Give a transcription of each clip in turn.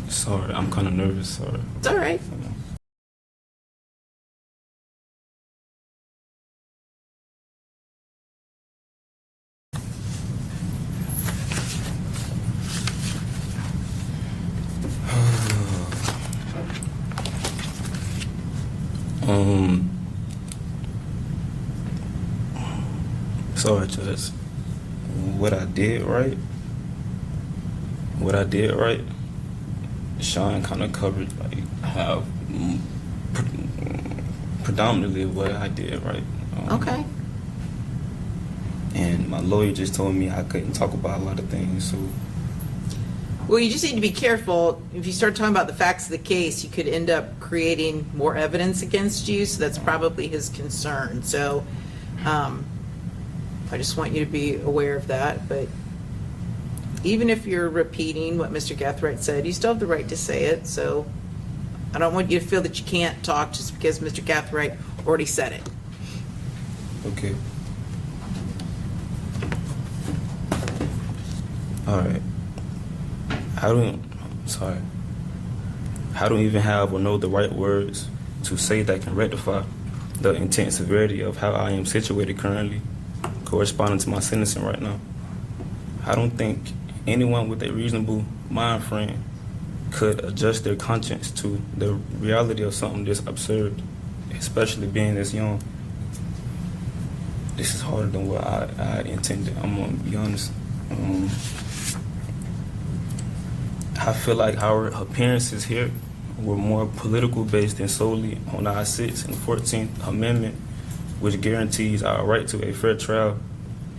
Sorry, I'm kind of nervous. Sorry. It's all right. Sorry, Judge. What I did right, Sean kind of covered like how predominantly what I did right. Okay. And my lawyer just told me I couldn't talk about a lot of things, so. Well, you just need to be careful. If you start talking about the facts of the case, you could end up creating more evidence against you, so that's probably his concern. So I just want you to be aware of that. But even if you're repeating what Mr. Gathright said, you still have the right to say it. So I don't want you to feel that you can't talk just because Mr. Gathright already said it. Okay. All right. I don't even have or know the right words to say that can rectify the intense severity of how I am situated currently, corresponding to my sentencing right now. I don't think anyone with a reasonable mind frame could adjust their conscience to the reality of something this absurd, especially being this young. This is harder than what I intended. I'm gonna be honest. I feel like our appearances here were more political based than solely on our 6th and 14th Amendment, which guarantees our right to a fair trial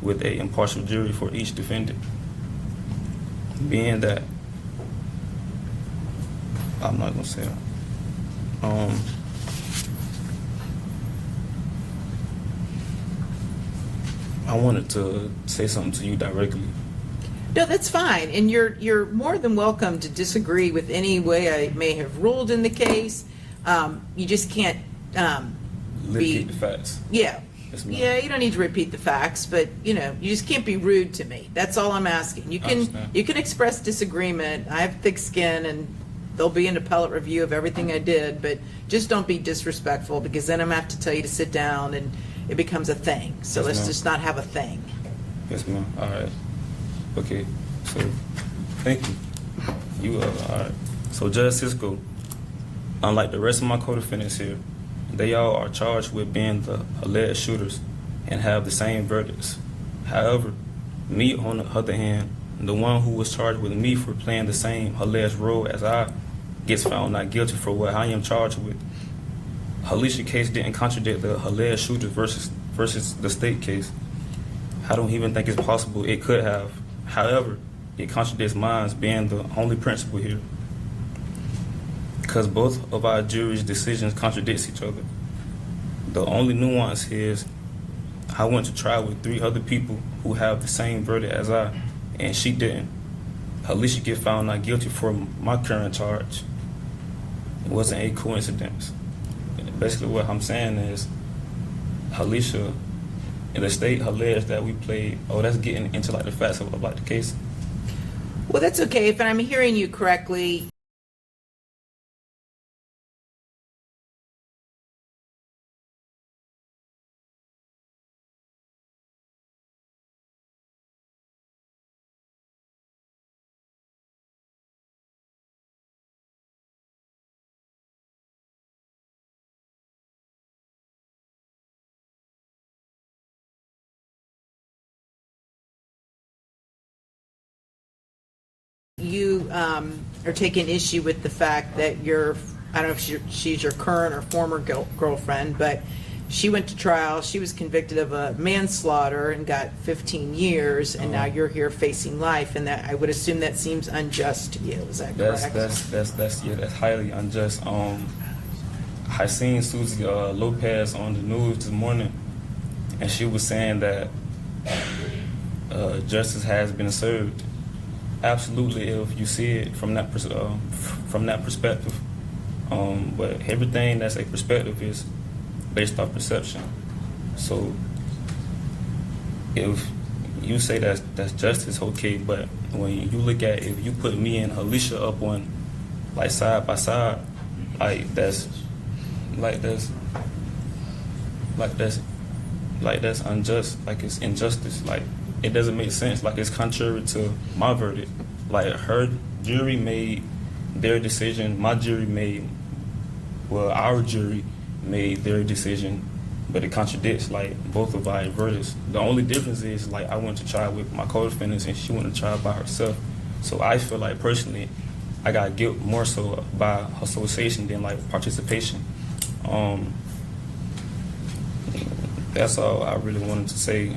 with an impartial jury for each defendant. Being that, I'm not gonna say that. I wanted to say something to you directly. No, that's fine, and you're more than welcome to disagree with any way I may have ruled in the case. You just can't Repeat the facts. Yeah. Yes, ma'am. Yeah, you don't need to repeat the facts, but you just can't be rude to me. That's all I'm asking. You understand. can express disagreement. I have thick skin, and there'll be an appellate review of everything I did, but just don't be disrespectful, because then I'm gonna have to tell you to sit down, and it becomes a thing. So Yes, let's ma'am. just not have a thing. Yes, ma'am. All right. Okay. So, thank you. You all right. So, Judge Cisco, unlike the rest of my co-defendants here, they all are charged with being the alleged shooters and have the same verdicts. However, me, on the other hand, the one who was charged with me for playing the same alleged role as I, gets found not guilty for what I am charged with. Alicia's case didn't contradict the alleged shooters versus the state case. I don't even think it's possible it could have. However, it contradicts mine being the only principle here, because both of our jury's decisions contradict each other. The only nuance is I went to trial with 3 other people who have the same verdict as I, and she didn't. Alicia get found not guilty for my current charge. It wasn't a coincidence. Basically what I'm saying is Alicia and the state alleged that we played, that's getting into like the facts of like the case. Well, that's okay. If I'm hearing you correctly, you are taking issue with the fact that I don't know if she's your current or former girlfriend, but she went to trial. She was convicted of a manslaughter and got 15 years, and now you're here facing life, and that I would assume that seems unjust to you. Is that correct? That's highly unjust. I seen Susie Lopez on the news this morning, and she was saying that justice has been served. Absolutely, if you see it from that perspective. But everything that's a perspective is based off perception. So if you say that's justice, okay, but when you look at if you put me and Alicia up on like side by side, like that's unjust. Like it's injustice. Like it doesn't make sense. Like it's contrary to my verdict. Like her jury made their decision. My jury made, well, our jury made their decision, but it contradicts like both of our verdicts. The only difference is like I went to trial with my co-defendants and she went to trial by herself. So I feel like personally, I got guilt more so by association than like participation. That's all I really wanted to say,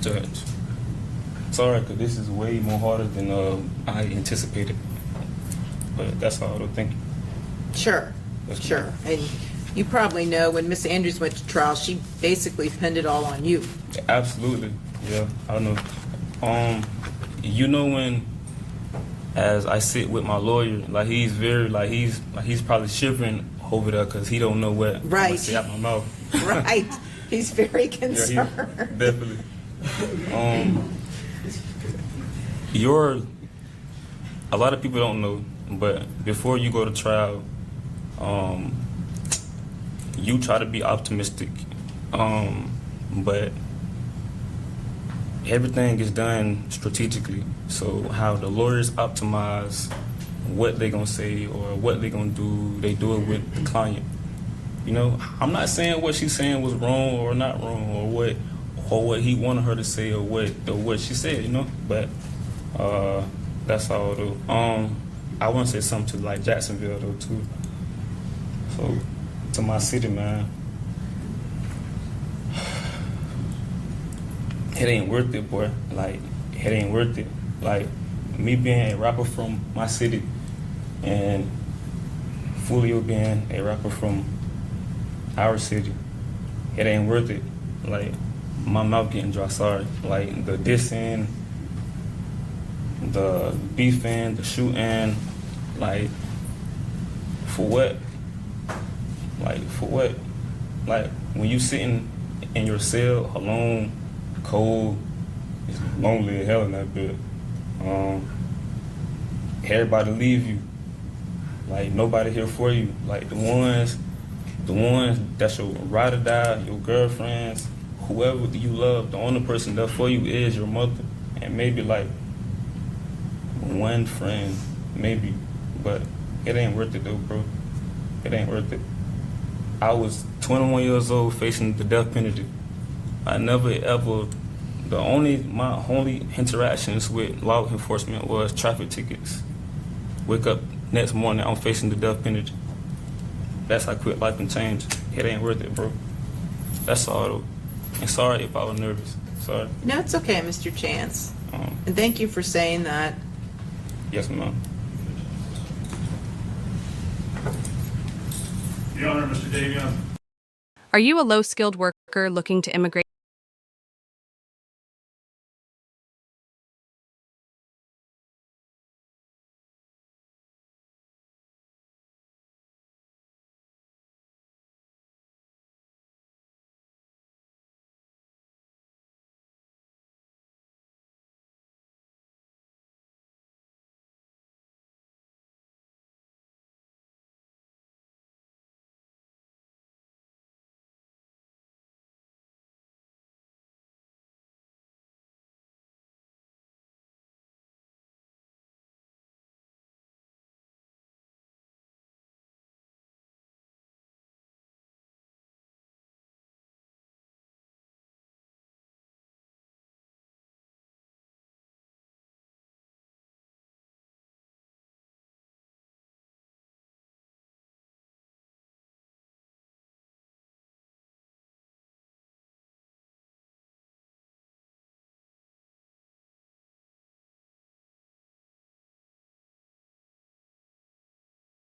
Judge. Sorry, because this is way more harder than I anticipated. But that's all, though. Thank you. Sure, sure. And you probably know when Miss Andrews went to trial, she basically pinned it all on you. Absolutely. Yeah, I know. You know when, as I sit with my lawyer, like he's very, like he's probably shivering over there because he don't know what I'm gonna say out my mouth. Right. He's very concerned. Yeah, definitely. A lot of people don't know, but before you go to trial, you try to be optimistic, but everything is done strategically. So how the lawyers optimize what they're gonna say or what they're gonna do, they do it with the client. You know, I'm not saying what she's saying was wrong or not wrong, or what he wanted her to say, or what she said. You know, but that's all though. I want to say something to like Jacksonville though too. So to my city, man, it ain't worth it, boy. Like it ain't worth it. Like me being a rapper from my city and Foolio being a rapper from our city, it ain't worth it. Like my mouth getting dry, sorry. Like the dissing, the beefing, the shooting, like for what? Like for what? Like when you sitting in your cell alone, cold, it's lonely as hell in that bed. Everybody leave you. Like nobody here for you. Like the ones that's your ride or die, your girlfriends, whoever you love, the only person there for you is your mother, and maybe like one friend, maybe, but it ain't worth it though, bro. It ain't worth it. I was 21 years old facing the death penalty. I never ever, my only interactions with law enforcement was traffic tickets. Wake up next morning, I'm facing the death penalty. That's how quick life can change. It ain't worth it, bro. That's all though. And sorry if I was nervous. Sorry. No, it's okay, Mr. Chance. And thank you for saying that. Yes, ma'am. Your Honor, Mr. Davion. Are you a low-skilled worker looking to immigrate